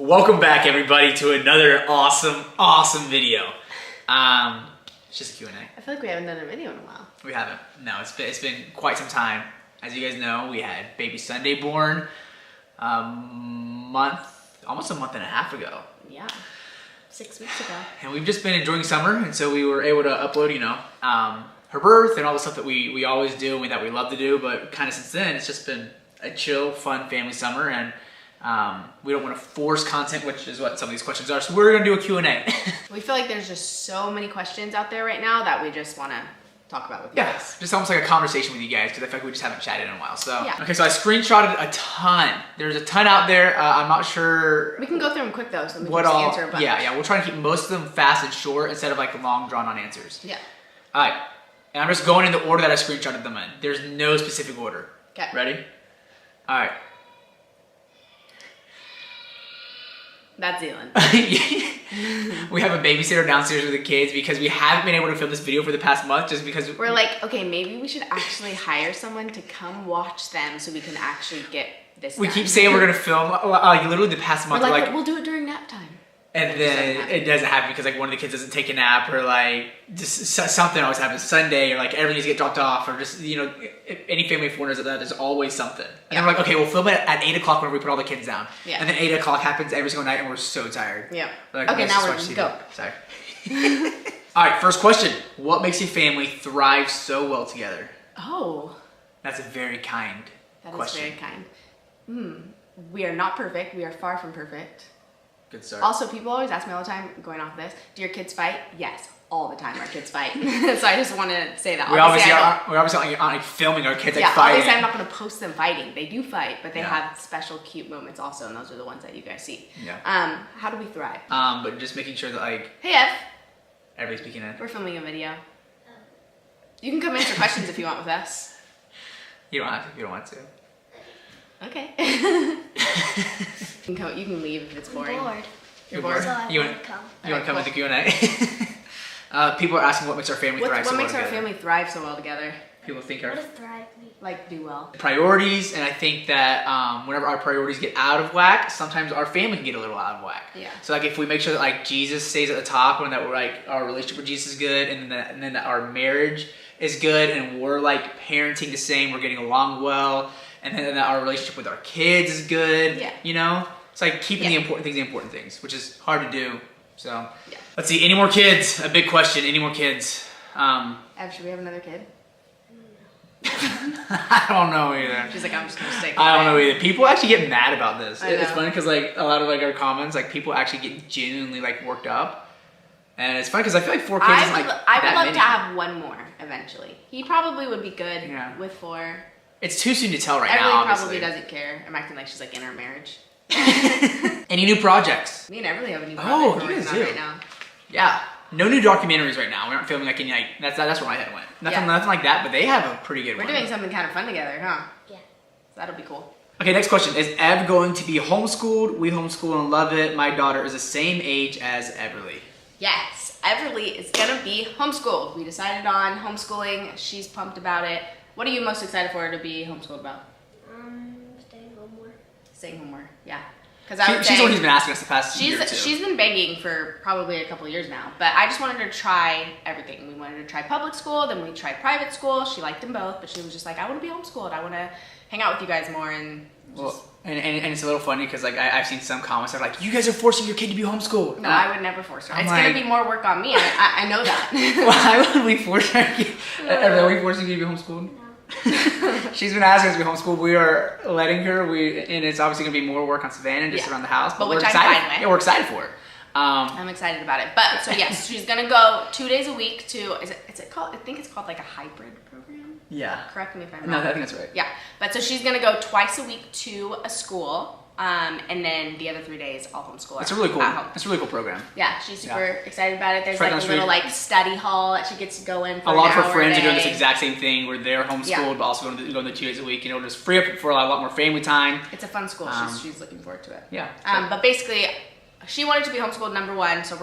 Welcome back, everybody, to another awesome video. It's just a Q&A. I feel like we haven't done a video in a while. We haven't. No, it's been quite some time. As you guys know, we had baby Sunday born almost a month and a half ago. Yeah, 6 weeks ago. And we've just been enjoying summer, and so we were able to upload, her birth and all the stuff that we always do and that we love to do. But kind of since then, it's just been a chill, fun family summer, and we don't want to force content, which is what some of these questions are. So we're going to do a Q&A. We feel like there's just so many questions out there right now that we just want to talk about with you guys. Just almost like a conversation with you guys, because I feel like we just haven't chatted in a while. So yeah. Okay, so I screenshotted a ton. There's a ton out there. I'm not sure. We can go through them quick though, so we can just answer a bunch. Yeah. We'll try to keep most of them fast and short instead of like long, drawn-on answers. Yeah. All right, and I'm just going in the order that I screenshotted them in. There's no specific order. Okay. Ready? All right. That's Zealand. We have a babysitter downstairs with the kids because we haven't been able to film this video for the past month just because we're like, okay, maybe we should actually hire someone to come watch them so we can actually get this We done. keep saying we're going to film, like literally the past month. We're like, we'll do it during nap time. And then it doesn't happen because like one of the kids doesn't take a nap, or like just something always happens Sunday, or like everything needs to get dropped off, or just, if any family of foreigners at that, there's always something. And then we're like, okay, we'll film it at 8 o'clock when we put all the kids down. Yeah. And then 8 o'clock happens every single night and we're so tired. Yeah. Like, okay, now we're going go. Sorry. All right, first question. What makes your family thrive so well together? Oh. That's a very kind question. That is very kind. We are not perfect. We are far from perfect. Good start. Also, people always ask me all the time, going off this, do your kids fight? Yes, all the time our kids fight. So I just want to say that. We're obviously aren't filming our kids like fighting. Obviously I'm not going to post them fighting. They do fight, but they have special cute moments also, and those are the ones that you guys see. Yeah. How do we thrive? But just making sure that like... Hey, Ev. Everybody's speaking in. We're filming a video. You can come answer questions if you want with us. You don't have to if you don't want to. Okay. You can leave if it's boring. I'm bored. You're bored? So I You want want to come. You want to come with the Q&A? People are asking what makes our family thrive so well What makes together. our family thrive so well together? People think What our does thrive mean? Like, do well. priorities, and I think that whenever our priorities get out of whack, sometimes our family can get a little out of whack. Yeah. So like if we make sure that like Jesus stays at the top, and that we're like our relationship with Jesus is good, and then that our marriage is good, and we're like parenting the same, we're getting along well, and then that our relationship with our kids is good. Yeah. It's like keeping the important things, which is hard to do. So let's see, any more kids? A big question. Any more kids? Ev, should we have another kid? I don't know either. She's like, I'm just gonna stay. I don't know either. People actually get mad about this. I It's know. funny because like a lot of like our comments, like people actually get genuinely like worked up, and it's funny because I feel like 4 kids is like I would that love many. to have one more eventually. He probably would be good with 4. It's too soon to tell right now. Everly Obviously, probably doesn't care. I'm acting like she's like in our marriage. Any new projects? Me and Everly have a new Oh, project we're you guys working on do. right now. Yeah, no new documentaries right now. We aren't filming like any like that's where my head went. Nothing like that. But they have a pretty good We're one. doing something kind of fun together, huh? Yeah. That'll be cool. Okay, next question. Is Ev going to be homeschooled? We homeschool and love it. My daughter is the same age as Everly. Yes, Everly is gonna be homeschooled. We decided on homeschooling. She's pumped about it. What are you most excited for her to be homeschooled about? Staying home more. Staying home more, yeah. She's the one who's been asking us the past year or two. She's been begging for probably a couple of years now, but I just wanted her to try everything. We wanted her to try public school, then we tried private school. She liked them both, but she was just like, I want to be homeschooled. I want to hang out with you guys more and just... And it's a little funny because like I've seen some comments that are like, you guys are forcing your kid to be homeschooled. No, I would never force her. I'm It's like, going to be more work on me. I know that. Why would we force our kid? Are we forcing you to be homeschooled? No. She's been asking us to be homeschooled. We are letting her. And it's obviously going to be more work on Savannah just around the house. But which we're I'm excited. fine with. Yeah, we're excited for it. I'm excited about it. But so yes, she's gonna go 2 days a week to is it called? I think it's called like a hybrid program. Yeah. Correct me if I'm wrong. No, I think that's right. Yeah, but so she's gonna go twice a week to a school, and then the other 3 days I'll homeschool her. It's a really cool. at home. It's a really cool program. Yeah, she's super excited about it. There's Right like down a the little street. like study hall that she gets to go in for A lot of an her hour friends a are doing this day. exact same thing where they're homeschooled, but also going to 2 days a week. It'll just free up for a lot more family time. It's a fun school. She's looking forward to it. Yeah. But basically, she wanted to be homeschooled, number one, so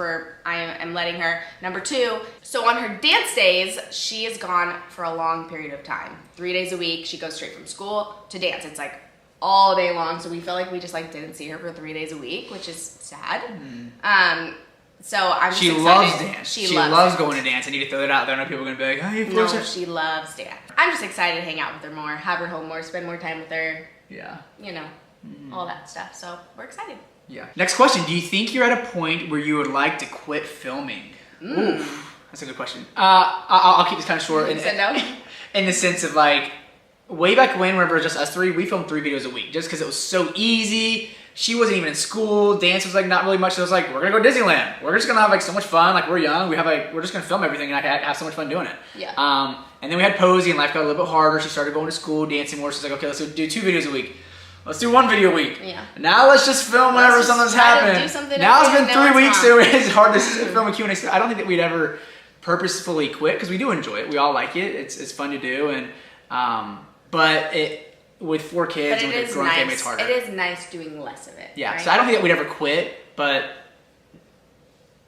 I am letting her. Number two, so on her dance days, she is gone for a long period of time. 3 days a week, she goes straight from school to dance. It's like all day long. So we feel like we just like didn't see her for 3 days a week, which is sad. So I'm just She excited. loves dance. She loves it. going to dance. I need to throw that out there. I know people are going to be like, oh, you No, forced her. she loves dance. I'm just excited to hang out with her more, have her home more, spend more time with her. Yeah. You know, all that stuff. So we're excited. Yeah. Next question. Do you think you're at a point where you would like to quit filming? Oof. That's a good question. I'll keep this kind of short. You said no? In the sense of like, way back when, whenever it was just us three, we filmed 3 videos a week just because it was so easy. She wasn't even in school. Dance was like not really much. So it was like, we're gonna go to Disneyland. We're just gonna have like so much fun. Like we're young. We're just gonna film everything and I have so much fun doing it. Yeah. And then we had Posey and life got a little bit harder. She started going to school, dancing more. She's like, okay, let's do 2 videos a week. Let's do 1 video a week. Yeah. Now let's just film whenever something's happening. Now it's been 3 weeks, so it's hard to film a Q&A. I don't think that we'd ever purposefully quit because we do enjoy it. We all like it. It's fun to do, and but with 4 kids and with a grown family, it's harder. It is nice doing less of it. Yeah. Right? So I don't think that we'd ever quit, but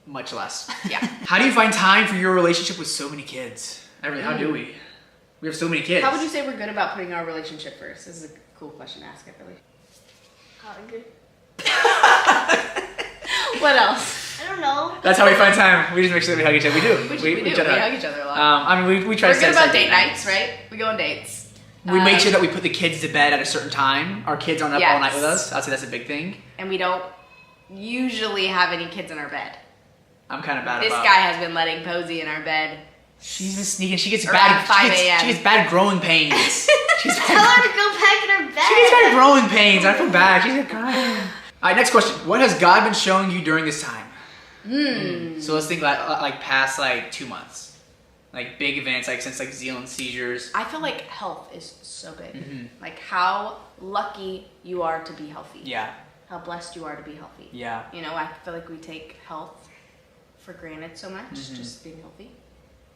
much less. Yeah. How do you find time for your relationship with so many kids? How do we? We have so many kids. How would you say we're good about putting our relationship first? This is a cool question to ask, I believe. Hug. What else? I don't know. That's how we find time. We just make sure that we hug each other. We do. We do. We hug each other a lot. I mean, we try We're to good set about aside date nights, right? We go on dates. We make sure that we put the kids to bed at a certain time. Our kids aren't up all night with us. I'd say that's a big thing. And we don't usually have any kids in our bed. I'm kind of bad This about. guy has been letting Posey in our bed. She's been sneaking. She gets Around bad. 5 a.m. She gets bad growing pains. She's Tell her to go back in her bed. She gets bad growing pains. I feel bad. She's like crying. All right, next question. What has God been showing you during this time? So let's think like past like 2 months, like big events, like since like Zealand seizures. I feel like health is so big. Like how lucky you are to be healthy. Yeah. How blessed you are to be healthy. Yeah. You know, I feel like we take health for granted so much, just being healthy.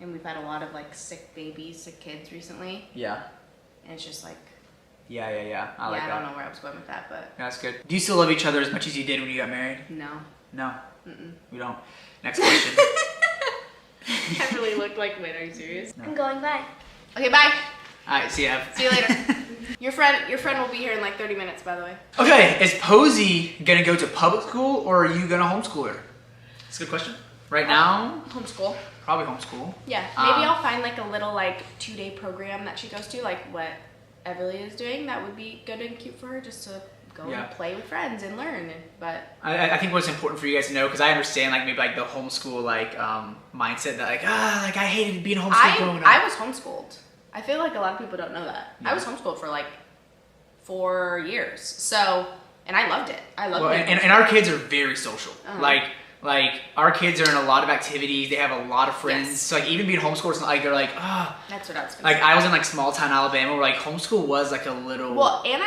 And we've had a lot of like sick babies, sick kids recently. Yeah. And it's just like, Yeah. I like that. I don't know where I was going with that, but That's good. Do you still love each other as much as you did when you got married? no. No. We don't. Next question. I really looked like, wait, are you serious? I'm going bye. Okay, bye. All right, see ya. See you later. Your friend will be here in like 30 minutes, by the way. Okay, is Posey gonna go to public school or are you gonna homeschool her? That's a good question. Right now, Homeschool. probably homeschool. Yeah, maybe I'll find like a little like 2-day program that she goes to, like what Everly is doing. That would be good and cute for her, just to go and play with friends and learn. But I think what's important for you guys to know, because I understand like maybe like the homeschool like mindset that like I hated being homeschooled growing up. I was homeschooled. I feel like a lot of people don't know that. I was homeschooled for like 4 years. So, and I loved it. I loved it. And our kids are very social. Like our kids are in a lot of activities. They have a lot of friends. Yes. So like even being homeschooled, it's not like they're like, That's what I was gonna like say. I was in like small town Alabama where like homeschool was like a little. Well, and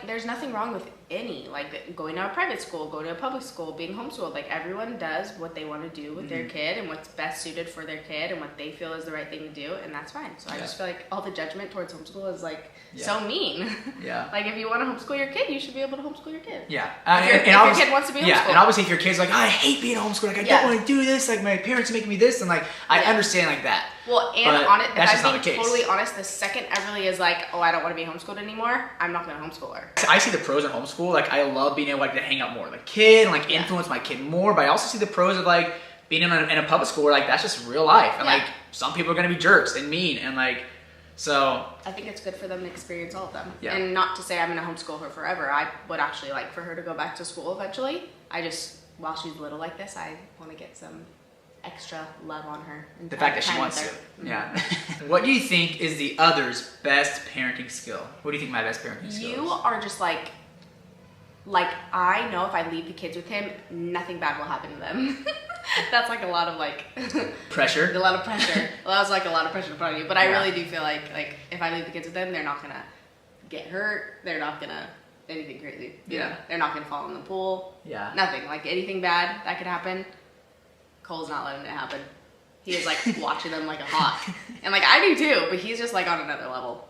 there's nothing wrong with any, like going to a private school, going to a public school, being homeschooled. Like everyone does what they want to do with their kid and what's best suited for their kid and what they feel is the right thing to do, and that's fine. So I just feel like all the judgment towards homeschool is like so mean. Yeah. Like if you want to homeschool your kid, you should be able to homeschool your kid. Yeah. If your kid wants to be homeschooled. Yeah, and obviously if your kid's like, I hate being homeschooled, like I don't want to do this, like my parents are making me this, and like I understand like that. Well, and if that's just I'm not being the case. totally honest, the second Everly is like, oh, I don't want to be homeschooled anymore, I'm not going to homeschool her. I see the pros in homeschool. Like I love being able like to hang out more with a kid and like influence my kid more. But I also see the pros of like being in a public school where like that's just real life. And like some people are gonna be jerks and mean and like so. I think it's good for them to experience all of them. Yeah. And not to say I'm gonna homeschool her forever. I would actually like for her to go back to school eventually. I just, while she's little like this, I want to get some extra love on her. And The fact that she time wants with to. her. Yeah. What do you think is the other's best parenting skill? What do you think my best parenting skill is? You are just like I know if I leave the kids with him, nothing bad will happen to them. That's like a lot of like Pressure. a lot of pressure. Well, that was like a lot of pressure to put on you. But I really do feel like if I leave the kids with them, they're not gonna get hurt. They're not gonna anything crazy. You know? They're not gonna fall in the pool. Yeah. Nothing. Like anything bad that could happen, Cole's not letting it happen. He is like watching them like a hawk. And like I do too, but he's just like on another level.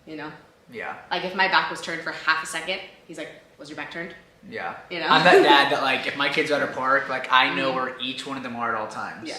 You know? Yeah. Like if my back was turned for half a second, he's like, was your back turned? Yeah. You know? I'm that dad that like if my kids are at a park, like I know where each one of them are at all times. Yeah.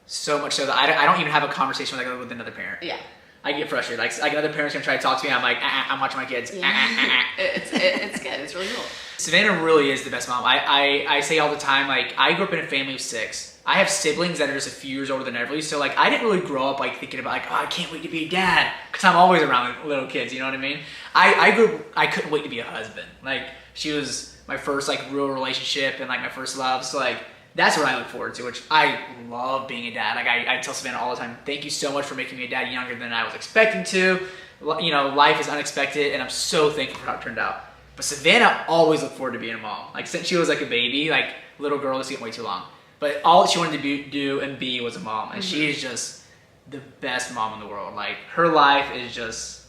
So much so that I don't even have a conversation with another parent. Yeah. I get frustrated. Like other parents gonna try to talk to me. I'm like, I'm watching my kids. Yeah. It's good. It's really cool. Savannah really is the best mom. I say all the time, like, I grew up in a family of 6. I have siblings that are just a few years older than Everly, so like I didn't really grow up like thinking about like, oh, I can't wait to be a dad, because I'm always around little kids, you know what I mean? I couldn't wait to be a husband. Like, she was my first like real relationship and like my first love, so like that's what I look forward to, which I love being a dad. Like I tell Savannah all the time, thank you so much for making me a dad younger than I was expecting to. You know, life is unexpected, and I'm so thankful for how it turned out. But Savannah always looked forward to being a mom. Like, since she was like a baby, like little girl, this getting way too long. But all she wanted to do and be was a mom, and she is just the best mom in the world. Like, her life is just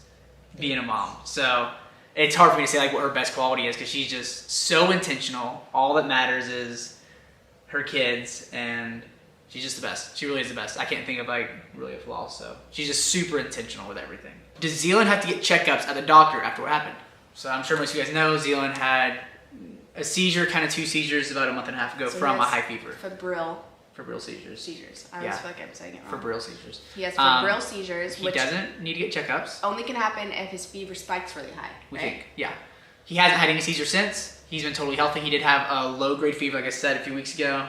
being a mom. So it's hard for me to say like what her best quality is, because she's just so intentional. All that matters is her kids, and she's just the best. She really is the best. I can't think of like really a flaw. So she's just super intentional with everything. Does Zealand have to get checkups at the doctor after what happened? So I'm sure most of you guys know Zealand had a seizure, kind of 2 seizures about a month and a half ago from a high fever. Febrile seizures. I always feel like I'm saying it wrong. Febrile seizures. He has febrile seizures, which doesn't need to get checkups. Only can happen if his fever spikes really high, We right? think, yeah. He hasn't had any seizures since. He's been totally healthy. He did have a low-grade fever, like I said, a few weeks ago.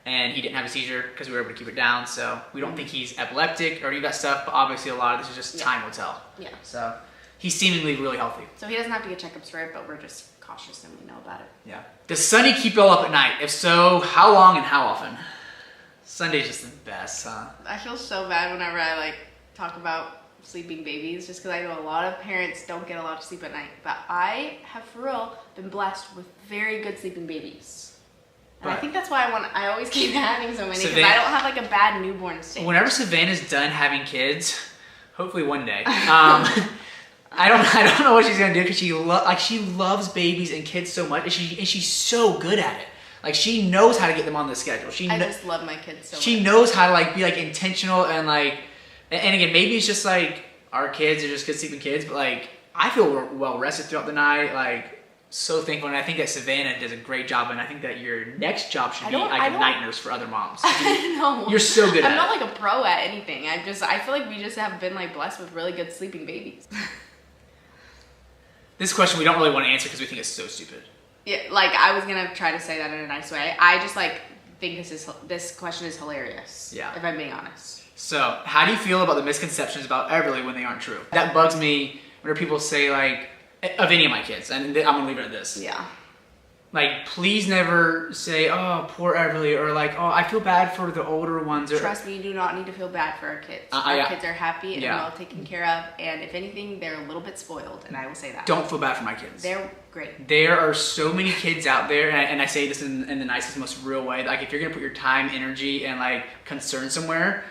And he didn't have a seizure because we were able to keep it down. So we don't think he's epileptic or any of that stuff, but obviously a lot of this is just time will tell. Yeah. So he's seemingly really healthy. So he doesn't have to get checkups for it, but we're just cautious and we know about it. Yeah. Does Sunday keep y'all up at night? If so, how long and how often? Sunday's just the best, huh? I feel so bad whenever I like talk about sleeping babies, just because I know a lot of parents don't get a lot of sleep at night. But I have, for real, been blessed with very good sleeping babies. And I think that's why I always keep having so many, because I don't have like a bad newborn stage. Whenever Savannah's done having kids, hopefully one day, I don't know what she's gonna do, because she loves babies and kids so much, and she's so good at it. Like, she knows how to get them on the schedule. I just love my kids so much. She knows how to like be like intentional and like, and again, maybe it's just like our kids are just good sleeping kids, but like I feel well rested throughout the night. Like, so thankful, and I think that Savannah does a great job, and I think that your next job should be like a night nurse for other moms. I know. You're so good at it. I'm not like a pro at anything. I feel like we just have been like blessed with really good sleeping babies. This question we don't really want to answer because we think it's so stupid. Yeah, like I was gonna try to say that in a nice way. I just like think this question is hilarious. Yeah. If I'm being honest. So, how do you feel about the misconceptions about Everly when they aren't true? That bugs me whenever people say like, of any of my kids, and I'm gonna leave it at this. Yeah. Like, please never say, oh, poor Everly, or like, oh, I feel bad for the older ones. Or, trust me, you do not need to feel bad for our kids. Our kids are happy and well taken care of, and if anything, they're a little bit spoiled, and I will say that. Don't feel bad for my kids. They're great. There are so many kids out there, and I say this in the nicest, most real way, like, if you're gonna put your time, energy, and like concern somewhere,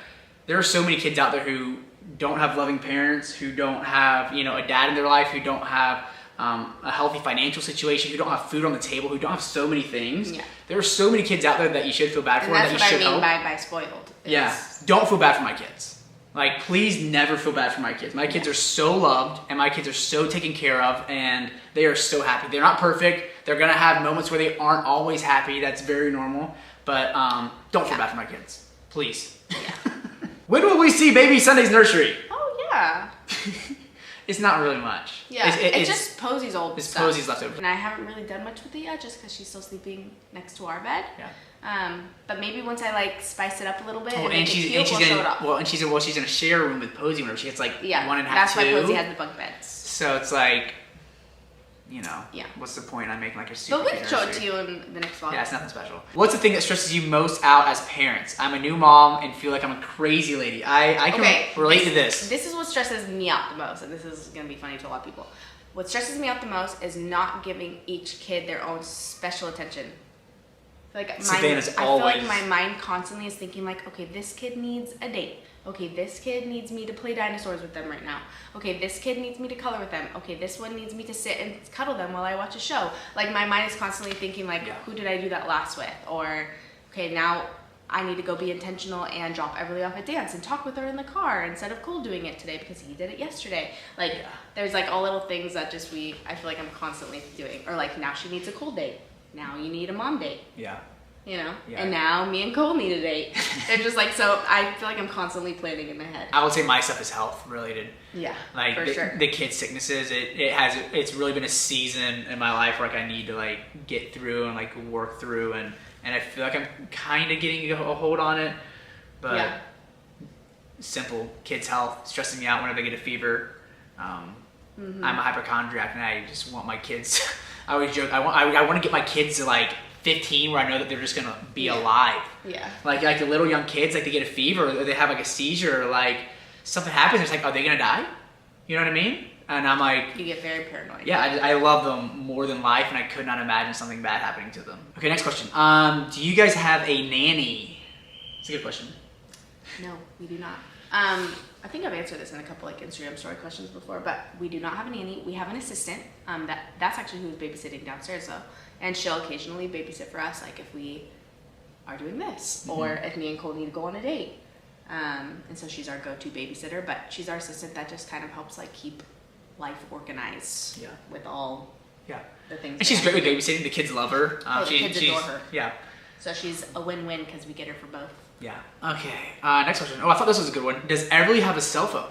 there are so many kids out there who don't have loving parents, who don't have, you know, a dad in their life, who don't have a healthy financial situation, who don't have food on the table, who don't have so many things. Yeah. There are so many kids out there that you should feel bad for, and that you should help. That's what I mean by spoiled. Yeah, don't feel bad for my kids. Like, please never feel bad for my kids. My kids are so loved, and my kids are so taken care of, and they are so happy. They're not perfect. They're gonna have moments where they aren't always happy. That's very normal. But don't feel bad for my kids, please. Yeah. When will we see Baby Sunday's nursery? Oh yeah. It's not really much. Yeah, it's just Posey's old it's stuff. Posey's leftover. And I haven't really done much with it yet, just because she's still sleeping next to our bed. Yeah. But maybe once I like spice it up a little bit and she's we'll show it off. Well, and she's in a share room with Posey whenever she gets like 1.5, 2. That's why Posey has the bunk beds. So it's like, you know, what's the point in making like a super But we can show it to you in the next vlog. Yeah, it's nothing special. What's the thing that stresses you most out as parents? I'm a new mom and feel like I'm a crazy lady. I can relate to this. This is what stresses me out the most, and this is going to be funny to a lot of people. What stresses me out the most is not giving each kid their own special attention. Like I feel like my mind constantly is thinking like, okay, this kid needs a date. Okay, this kid needs me to play dinosaurs with them right now. Okay, this kid needs me to color with them. Okay, this one needs me to sit and cuddle them while I watch a show. Like, my mind is constantly thinking like, who did I do that last with? Or, okay, now I need to go be intentional and drop Everly off at dance and talk with her in the car instead of Cole doing it today because he did it yesterday. Like, there's like all little things that just I feel like I'm constantly doing. Or like, now she needs a Cole date. Now you need a mom date. Yeah. you know? Yeah. And now me and Cole need a date. They're just like, so I feel like I'm constantly planning in my head. I would say my stuff is health related. Yeah, Like for sure. the kids' sicknesses, it's really been a season in my life where like I need to like get through and like work through and I feel like I'm kind of getting a hold on it, but Yeah. simple kids' health stressing me out whenever they get a fever. I'm a hypochondriac and I just want my kids. I always joke I want to get my kids to like 15 where I know that they're just gonna be alive. Yeah. Like the little young kids, like they get a fever or they have like a seizure or like something happens. It's like, are they gonna die? You know what I mean? And I'm like, You get very paranoid. yeah, I love them more than life, and I could not imagine something bad happening to them. Okay, next question. Do you guys have a nanny? It's a good question. No, we do not. I think I've answered this in a couple like Instagram story questions before, but we do not have a nanny. We have an assistant. That's actually who's babysitting downstairs though, and she'll occasionally babysit for us, like if we are doing this or if me and Cole need to go on a date. And so she's our go-to babysitter, but she's our assistant that just kind of helps like keep life organized. Yeah. With all Yeah. the things. And she's great with babysitting. The kids love her. The kids adore her. Yeah. So she's a win-win because we get her for both. Yeah. Okay. Next question. Oh, I thought this was a good one. Does Everly have a cell phone?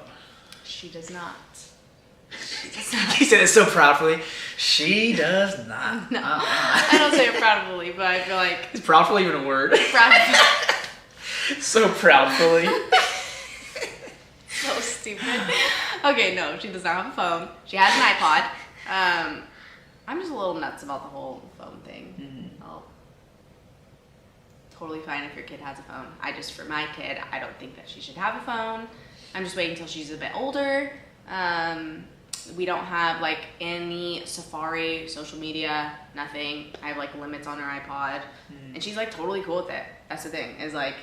She does not. He said it so proudly. She does not. No, I don't say it proudly, but I feel like Is proudfully even a word? proud. So proudfully. So stupid. Okay, no, she does not have a phone. She has an iPod. I'm just a little nuts about the whole phone thing. Oh, totally fine if your kid has a phone. For my kid, I don't think that she should have a phone. I'm just waiting until she's a bit older. We don't have like any Safari, social media, nothing. I have like limits on her iPod, and she's like totally cool with it. That's the thing, is like,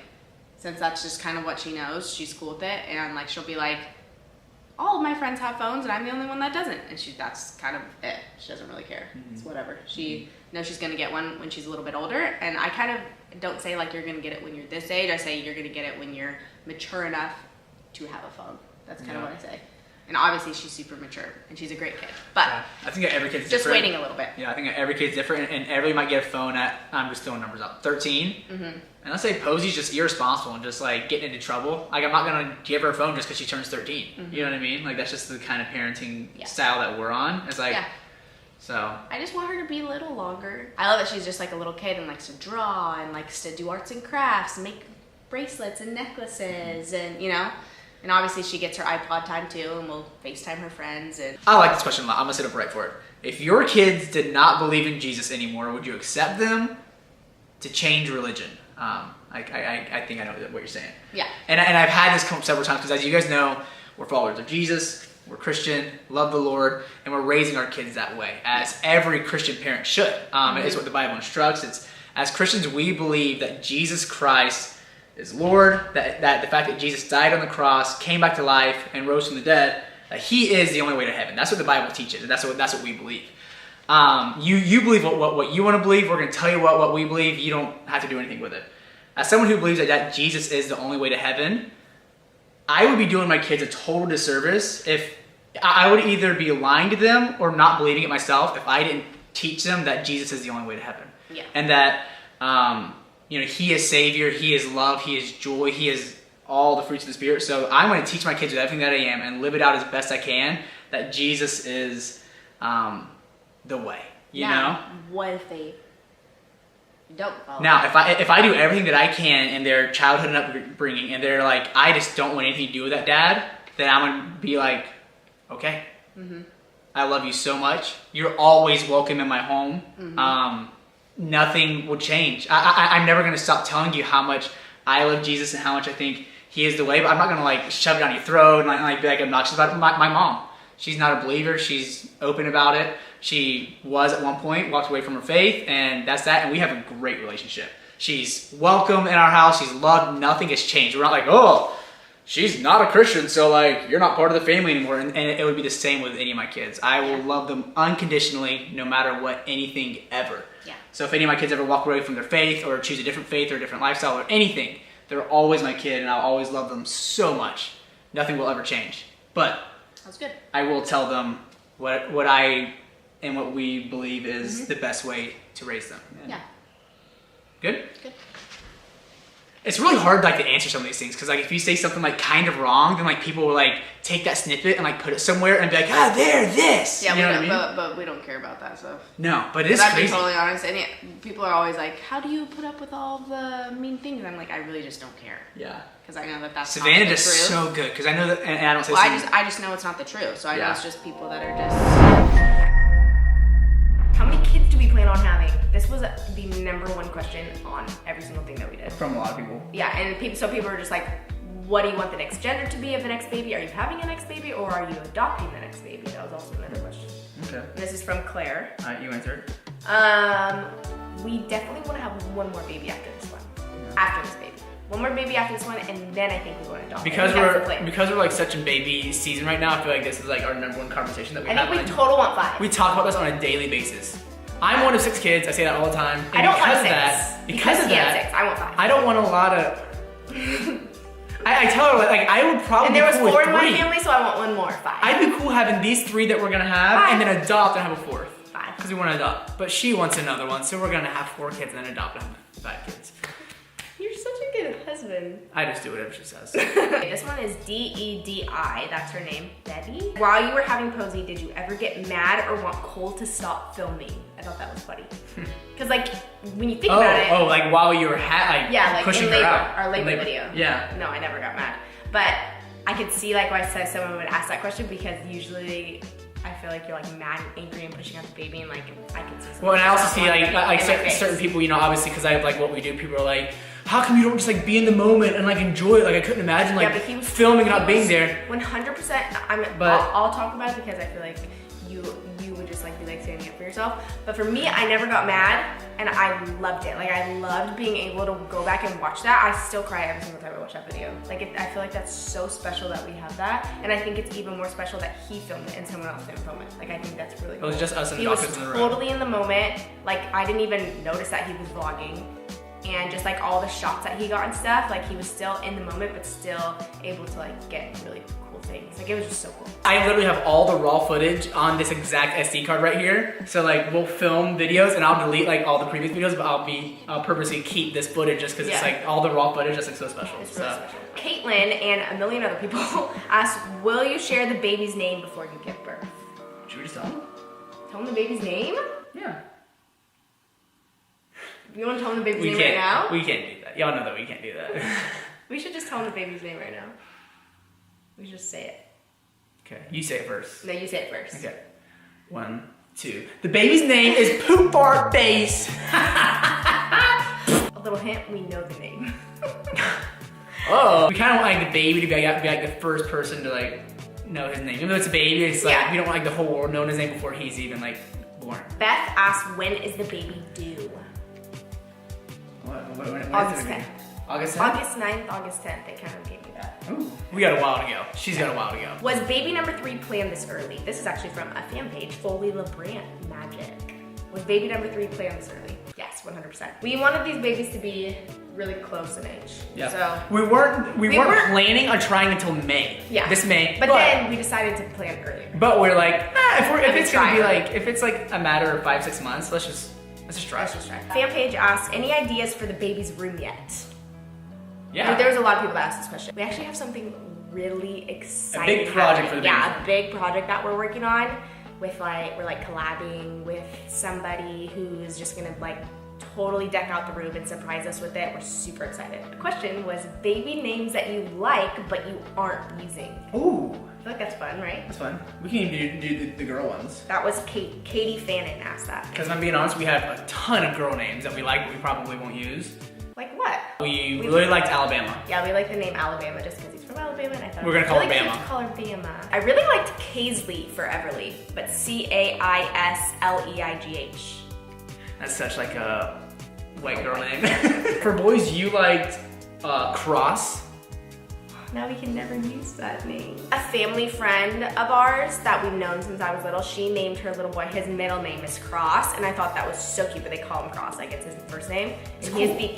since that's just kind of what she knows, she's cool with it, and like she'll be like, all of my friends have phones and I'm the only one that doesn't, and that's kind of it. She doesn't really care. It's whatever. She knows she's gonna get one when she's a little bit older, and I kind of don't say like you're gonna get it when you're this age. I say you're gonna get it when you're mature enough to have a phone. That's kind of what I say. And obviously she's super mature and she's a great kid, but Yeah. I think that every kid's just different. waiting a little bit. Yeah, I think every kid's different, and everybody might get a phone at, I'm just throwing numbers up, 13. And let's say Posey's just irresponsible and just like getting into trouble. Like I'm not gonna give her a phone just because she turns 13. You know what I mean? Like that's just the kind of parenting style that we're on. It's like, so. I just want her to be a little longer. I love that she's just like a little kid and likes to draw and likes to do arts and crafts and make bracelets and necklaces and, you know. And obviously she gets her iPod time too, and we'll FaceTime her friends. And I like this question a lot. I'm gonna sit up right for it. If your kids did not believe in Jesus anymore, would you accept them to change religion? I think I know what you're saying. Yeah. And I've had this come up several times because, as you guys know, we're followers of Jesus, we're Christian, love the Lord, and we're raising our kids that way, as every Christian parent should. It's what the Bible instructs. It's, as Christians, we believe that Jesus Christ is Lord, that the fact that Jesus died on the cross, came back to life, and rose from the dead, that He is the only way to heaven. That's what the Bible teaches, and that's what we believe. You believe what you want to believe. We're going to tell you what we believe. You don't have to do anything with it. As someone who believes that Jesus is the only way to heaven, I would be doing my kids a total disservice if I would either be lying to them or not believing it myself if I didn't teach them that Jesus is the only way to heaven. Yeah. And that He is Savior, He is love, He is joy, He is all the fruits of the Spirit. So I'm going to teach my kids with everything that I am and live it out as best I can, that Jesus is the way. You know? What if they don't follow? Now, if I do everything that I can in their childhood and upbringing, and they're like, I just don't want anything to do with that, Dad, then I'm going to be like, okay. I love you so much. You're always welcome in my home. Nothing will change. I'm never going to stop telling you how much I love Jesus and how much I think He is the way, but I'm not going to like shove it down your throat and like be like obnoxious about it. My mom, she's not a believer. She's open about it. She was at one point, walked away from her faith, and that's that. And we have a great relationship. She's welcome in our house. She's loved. Nothing has changed. We're not like, oh, she's not a Christian, so like you're not part of the family anymore. And it would be the same with any of my kids. I will love them unconditionally, no matter what, anything ever. Yeah. So if any of my kids ever walk away from their faith or choose a different faith or a different lifestyle or anything, they're always my kid, and I'll always love them so much. Nothing will ever change. But That's good. I will tell them what I and what we believe is the best way to raise them. Yeah. Good? Good. It's really hard like to answer some of these things because like if you say something like kind of wrong, then like people will like take that snippet and like put it somewhere and be like, there, this. Yeah, you know what I mean? but we don't care about that stuff. No, but it is I'll crazy. be totally honest. And people are always like, "How do you put up with all the mean things?" And I'm like, I really just don't care. Yeah. Because I know that that's Savannah not the does truth. so good because I know that, and I don't say Well, something. I just know it's not the truth. So I know Yeah. it's just people that are just. How many kids do we plan on having? This was the #1 question on every single thing that we did. From a lot of people. Yeah, and people were just like, what do you want the next gender to be of the next baby? Are you having a next baby or are you adopting the next baby? That was also another question. Okay. And this is from Claire. Alright, you answer it. We definitely want to have one more baby after this one. After this baby. One more baby after this one, and then I think we want to adopt. Because we're like such in baby season right now, I feel like this is like our #1 conversation that we have. I think we total want 5. We talk about this on a daily basis. I'm one of 6 kids. I say that all the time. And I don't want 6. Because of he had that, 6. I want 5. I don't want a lot of. I tell her like I would probably. And there was be cool 4 with in my 3. family, so I want 1 more. 5. I'd be cool having these 3 that we're gonna have, 5. and then adopt and have a 4th. 5. Because we want to adopt, but she wants another one, so we're gonna have 4 kids and then adopt and have 5 kids. You're such a good husband. I just do whatever she says. Okay, this one is D-E-D-I, that's her name, Betty. While you were having Posey, did you ever get mad or want Cole to stop filming? I thought that was funny. Because like, when you think about it. Oh, like while you were like pushing in her labor, out. our labor video. Yeah. No, I never got mad. But I could see like why I said someone would ask that question because usually I feel like you're like mad and angry and pushing out the baby and like I can see. Well, and I also see in my certain face. people, you know, obviously because I have like what we do, people are like, how come you don't just like be in the moment and like enjoy it? Like I couldn't imagine like but he was filming and not being there. 100%. But- I'll talk about it because I feel like you would just like be like standing up for yourself. But for me, I never got mad and I loved it. Like I loved being able to go back and watch that. I still cry every single time I watch that video. Like I feel like that's so special that we have that, and I think it's even more special that he filmed it and someone else didn't film it. Like I think that's really cool. It was just us and the He was doctors in the room. totally in the moment. Like I didn't even notice that he was vlogging. And just like all the shots that he got and stuff, like he was still in the moment, but still able to like get really cool things. Like it was just so cool. I literally have all the raw footage on this exact SD card right here. So like we'll film videos and I'll delete like all the previous videos, but I'll purposely keep this footage just because it's like all the raw footage that's like so special. It's really special. Caitlin and a million other people asked, will you share the baby's name before you give birth? Should we just tell them? Tell them the baby's name? Yeah. You want to tell them the baby's name right now? We can't do that. Y'all know that we can't do that. We should just tell them the baby's name right now. We should just say it. Okay, you say it first. No, you say it first. Okay. 1, 2. The baby's name is Poop Fart Face. A little hint, we know the name. Oh. We kind of want like the baby to be like the first person to like know his name. Even though it's a baby, it's like we don't want like the whole world knowing his name before he's even like born. Beth asked, when is the baby due? When August is it gonna 10th. be? August 10th? August 9th, August 10th. They kind of gave me that. Ooh. We got a while to go. She's got a while to go. Was baby number 3 planned this early? This is actually from a fan page, Foley LaBrant Magic. Was baby number 3 planned this early? Yes, 100%. We wanted these babies to be really close in age. Yeah. So we weren't planning on trying until May. Yeah. This May. But then we decided to plan earlier. But we're like, if it's gonna be try. like, if it's like a matter of 5-6 months, let's just try. Let's just try. Fan page asked, any ideas for the baby's room yet? Yeah. There was a lot of people that asked this question. We actually have something really exciting. A big project happening. for the Yeah, baby. a big project that we're working on with we're like collabing with somebody who's just gonna like totally deck out the room and surprise us with it. We're super excited. The question was baby names that you like but you aren't using. Ooh. I feel like that's fun, right? That's fun. We can even do the girl ones. That was Katie Fannin asked that. Because I'm being honest, we have a ton of girl names that we like, but we probably won't use. Like what? We really liked Alabama. Yeah, we like the name Alabama just because he's from Alabama, and I thought We're gonna call her really cute Bama. to call her Bama. I really liked Kaisley for Everly, but Caisleigh. That's such like a white girl name. For boys, you liked Cross. Now we can never use that name. A family friend of ours that we've known since I was little, she named her little boy, his middle name is Cross, and I thought that was so cute, but they call him Cross, like it's his first name. And he is the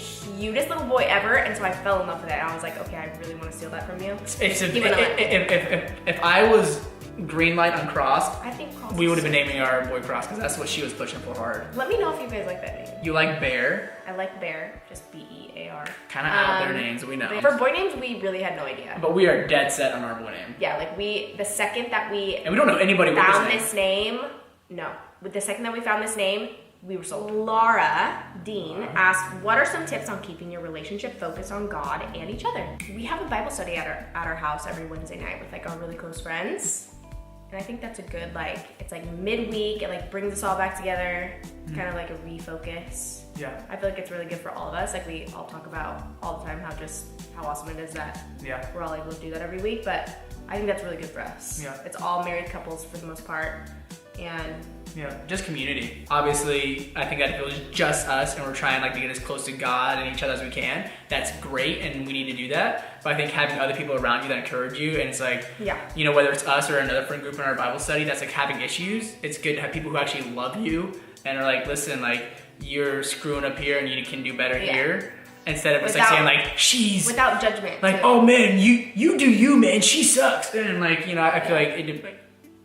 cutest little boy ever, and so I fell in love with it, and I was like, okay, I really want to steal that from you. If I was green light on Cross, I think Cross we is would have been so- naming our boy Cross because that's what she was pushing for hard. Let me know if you guys like that name. You like Bear? I like Bear, just Bear. Kind of out there names, we know. For boy names, we really had no idea. But we are dead set on our boy name. Yeah, like the second that we And we don't know anybody with found this name. this name, no. With the second that we found this name, we were sold. Laura Dean asked, what are some tips on keeping your relationship focused on God and each other? We have a Bible study at our house every Wednesday night with like our really close friends. And I think that's a good, like, it's like midweek, it like brings us all back together, kind of like a refocus. Yeah. I feel like it's really good for all of us. Like we all talk about all the time how awesome it is that we're all able to do that every week. But I think that's really good for us. Yeah. It's all married couples for the most part. And yeah, just community. Obviously, I think that if it was just us and we're trying like to get as close to God and each other as we can, that's great and we need to do that. But I think having other people around you that encourage you, and it's like, you know, whether it's us or another friend group in our Bible study that's like having issues, it's good to have people who actually love you and are like, listen, like you're screwing up here and you can do better here. Instead of just like saying like, she's without judgment. Like, oh man, you do you, man, she sucks. And like, you know, I feel like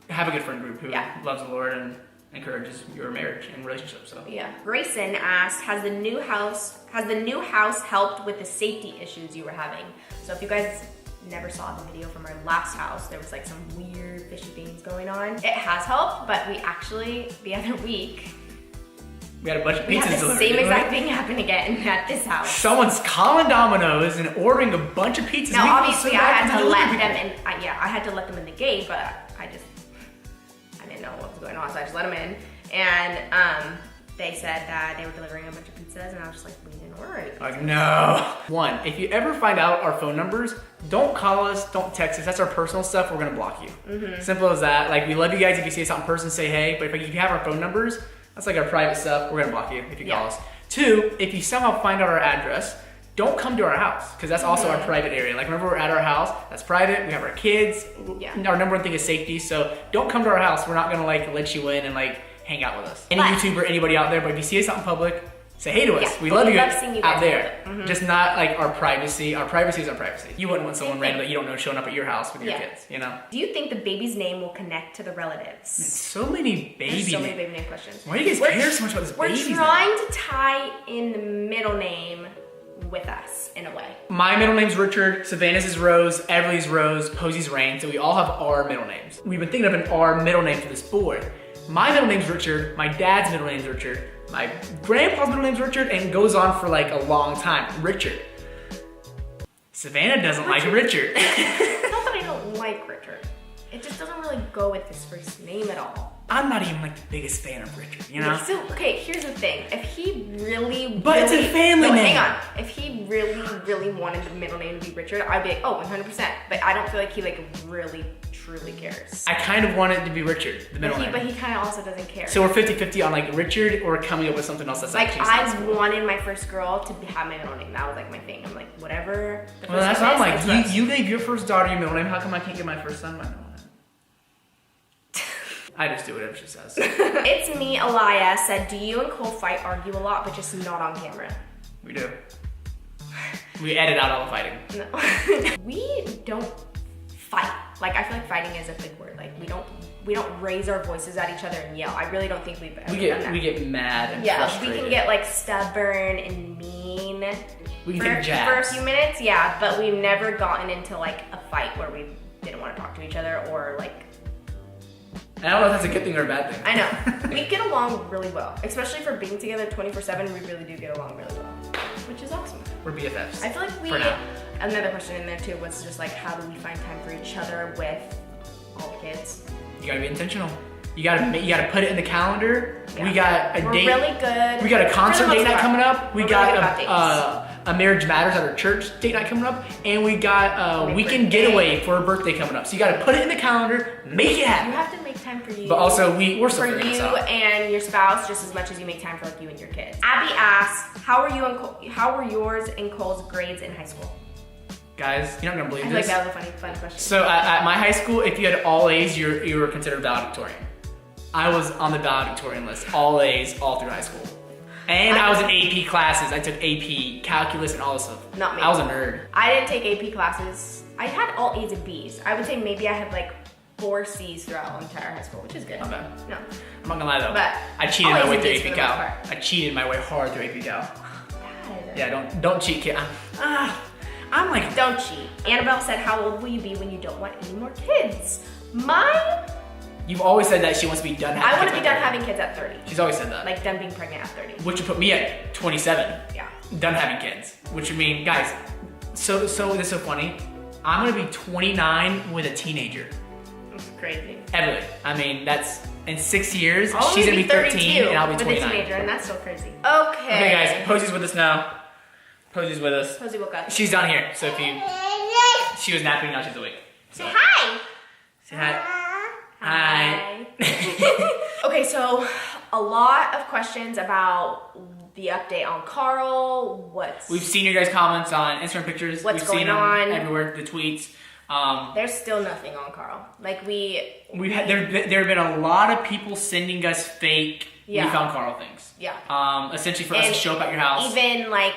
have a good friend group who loves the Lord and encourages your marriage and relationship. So Grayson asked, has the new house helped with the safety issues you were having? So if you guys never saw the video from our last house, there was like some weird fishy things going on. It has helped, but we actually the other week we had a bunch of pizzas we had the delivered. same exact thing happen again at this house. Someone's calling Domino's and ordering a bunch of pizzas. Now obviously I had to let them in. I had to let them in the gate, but I didn't know what was going on, so I just let them in. And they said that they were delivering a bunch of pizzas, and I was just like, we didn't order anything. Like, no. One, if you ever find out our phone numbers, don't call us, don't text us. That's our personal stuff. We're gonna block you. Simple as that. Like, we love you guys. If you see us out in person, say hey. But if you have our phone numbers, that's like our private stuff. We're gonna block you if you call us. Two, if you somehow find out our address, don't come to our house, because that's also our private area. Like, whenever we're at our house, that's private. We have our kids. Our number one thing is safety, so don't come to our house. We're not gonna like let you in and like hang out with us. Any YouTuber, anybody out there, but if you see us out in public, say hey to us. We love you out there. Just not like our privacy. Our privacy is our privacy. You wouldn't want someone random that you don't know showing up at your house with your kids, you know? Do you think the baby's name will connect to the relatives? So many baby There's so many baby name questions. Why do you guys care so much about this baby name? We're trying to tie in the middle name with us in a way. My middle name's Richard, Savannah's is Rose, Everly's Rose, Posey's Rain, so we all have our middle names. We've been thinking of an our middle name for this boy. My middle name's Richard, my dad's middle name's Richard, my grandpa's middle name's Richard, and it goes on for like a long time. Richard. Savannah doesn't like Richard. It's not that I don't like Richard. It just doesn't really go with his first name at all. I'm not even like the biggest fan of Richard, you know? So, okay, here's the thing. If he really, But it's a family name. Hang on. If he really wanted the middle name to be Richard, I'd be like, oh, 100%. But I don't feel like he like really, truly cares. I kind of want it to be Richard, the middle name. But he kind of also doesn't care. So we're 50-50 on like Richard or coming up with something else that's like I wanted my first girl to have my middle name. That was like my thing. I'm like, whatever. Well, that's what I'm like. You gave your first daughter your middle name. How come I can't give my first son my middle name? I just do whatever she says. It's me, Elia, said, do you and Cole fight, argue a lot, but just not on camera? We do. We edit out all the fighting. No. We don't fight. Like, I feel like fighting is a big word. Like, we don't raise our voices at each other and yell. I really don't think we've ever done that. We get mad and We frustrated. can get like stubborn and mean we for can take a few minutes, but we've never gotten into like a fight where we didn't want to talk to each other or like. I don't know if that's a good thing or a bad thing. I know. We get along really well. Especially for being together 24/7, we really do get along really well. Which is awesome. We're BFFs. I feel like another question in there too was just like, how do we find time for each other with all the kids? You gotta be intentional. You gotta put it in the calendar. Yeah. We got a date. We're really good. We got a concert date night coming up. We got really a Marriage Matters at our church date night coming up, and we got a weekend getaway for a birthday coming up. So you gotta put it in the calendar, make it happen. You have to make time for you. But also we're still for you and your spouse just as much as you make time for like you and your kids. Abby asks, how were yours and Cole's grades in high school? Guys, you're not gonna believe I this. feel like that was a fun question. So at my high school, if you had all A's, you were considered valedictorian. I was on the valedictorian list, all A's, all through high school. And I was in AP classes. I took AP, calculus, and all this stuff. Not me. I was a nerd. I didn't take AP classes. I had all A's and B's. I would say maybe I had like 4 C's throughout entire high school, which is good. Not bad. No. I'm not gonna lie though. But I cheated my way always through D's for AP the most Cal. part. I cheated my way hard through AP Cal. Bad. Yeah, don't cheat, kid. I'm like, Don't cheat. Annabelle said, how old will you be when you don't want any more kids? Mine, you've always said that she wants to be done having I want to kids be at done 30. having kids at 30. She's always said that. Like done being pregnant at 30. Which would put me at 27. Yeah. Done having kids. Which would mean, guys, so this is so funny. I'm gonna be 29 with a teenager. It's crazy. Emily, I mean, that's in 6 years. I'll She's only gonna be 13 32 and I'll be with 29. a teenager, and that's still crazy. Okay. Okay, guys, Posey's with us now. Posey's with us. Posey woke up. She's down here, so if you, she was napping, now she's awake. Say hi. Say hi. Hi. Okay, so a lot of questions about the update on Carl. We've seen your guys' comments on Instagram pictures. What's We've seen going on? them everywhere, the tweets. There's still nothing on Carl. Like We've had there have been a lot of people sending us fake we found Carl things. Yeah. Essentially for us to show up at your house. Even like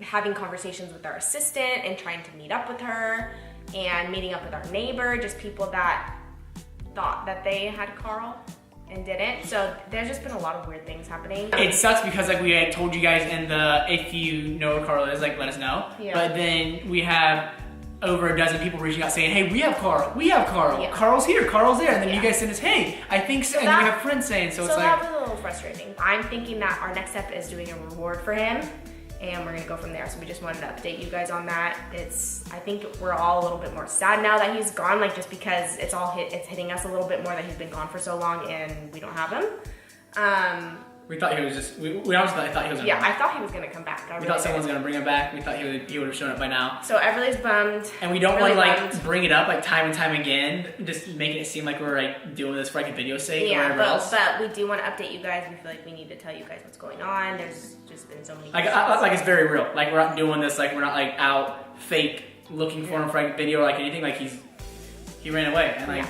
having conversations with our assistant and trying to meet up with her and meeting up with our neighbor, just people that thought that they had Carl and didn't. So there's just been a lot of weird things happening. It sucks because like we had told you guys in the, if you know where Carl is, like let us know. Yeah. But then we have over a dozen people reaching out saying, hey, we have Carl, Yeah. Carl's here, Carl's there. And then Yeah. you guys send us, hey, I think so. So And then we have friends saying, so it's like. that was a little frustrating. I'm thinking that our next step is doing a reward for him, and we're gonna go from there. So we just wanted to update you guys on that. I think we're all a little bit more sad now that he's gone, like just because it's hitting us a little bit more that he's been gone for so long and we don't have him. We thought he was just, we honestly thought he was gonna Yeah, I thought he was gonna come back. We thought someone was gonna bring him back. We thought he would have shown up by now. So Everly's bummed. And we don't Really want to bummed. like bring it up like time and time again, just making it seem like we're like doing this for like a video sake or Yeah, whatever else. but we do want to update you guys. We feel like we need to tell you guys what's going on. There's just been so many. Like it's very real. Like we're not doing this. Like we're not like out fake looking for him for like video or like anything. Like he ran away and like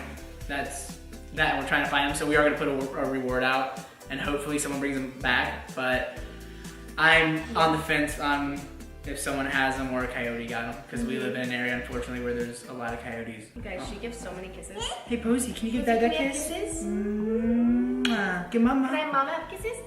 that's that. And we're trying to find him. So we are gonna put a reward out and hopefully someone brings him back. But I'm on the fence on if someone has him or a coyote got him because we live in an area unfortunately where there's a lot of coyotes. You guys, she gives so many kisses. Hey Posey, can you give Dad that kiss? Kisses? Mwah. Give Mama. Can I mama have kisses?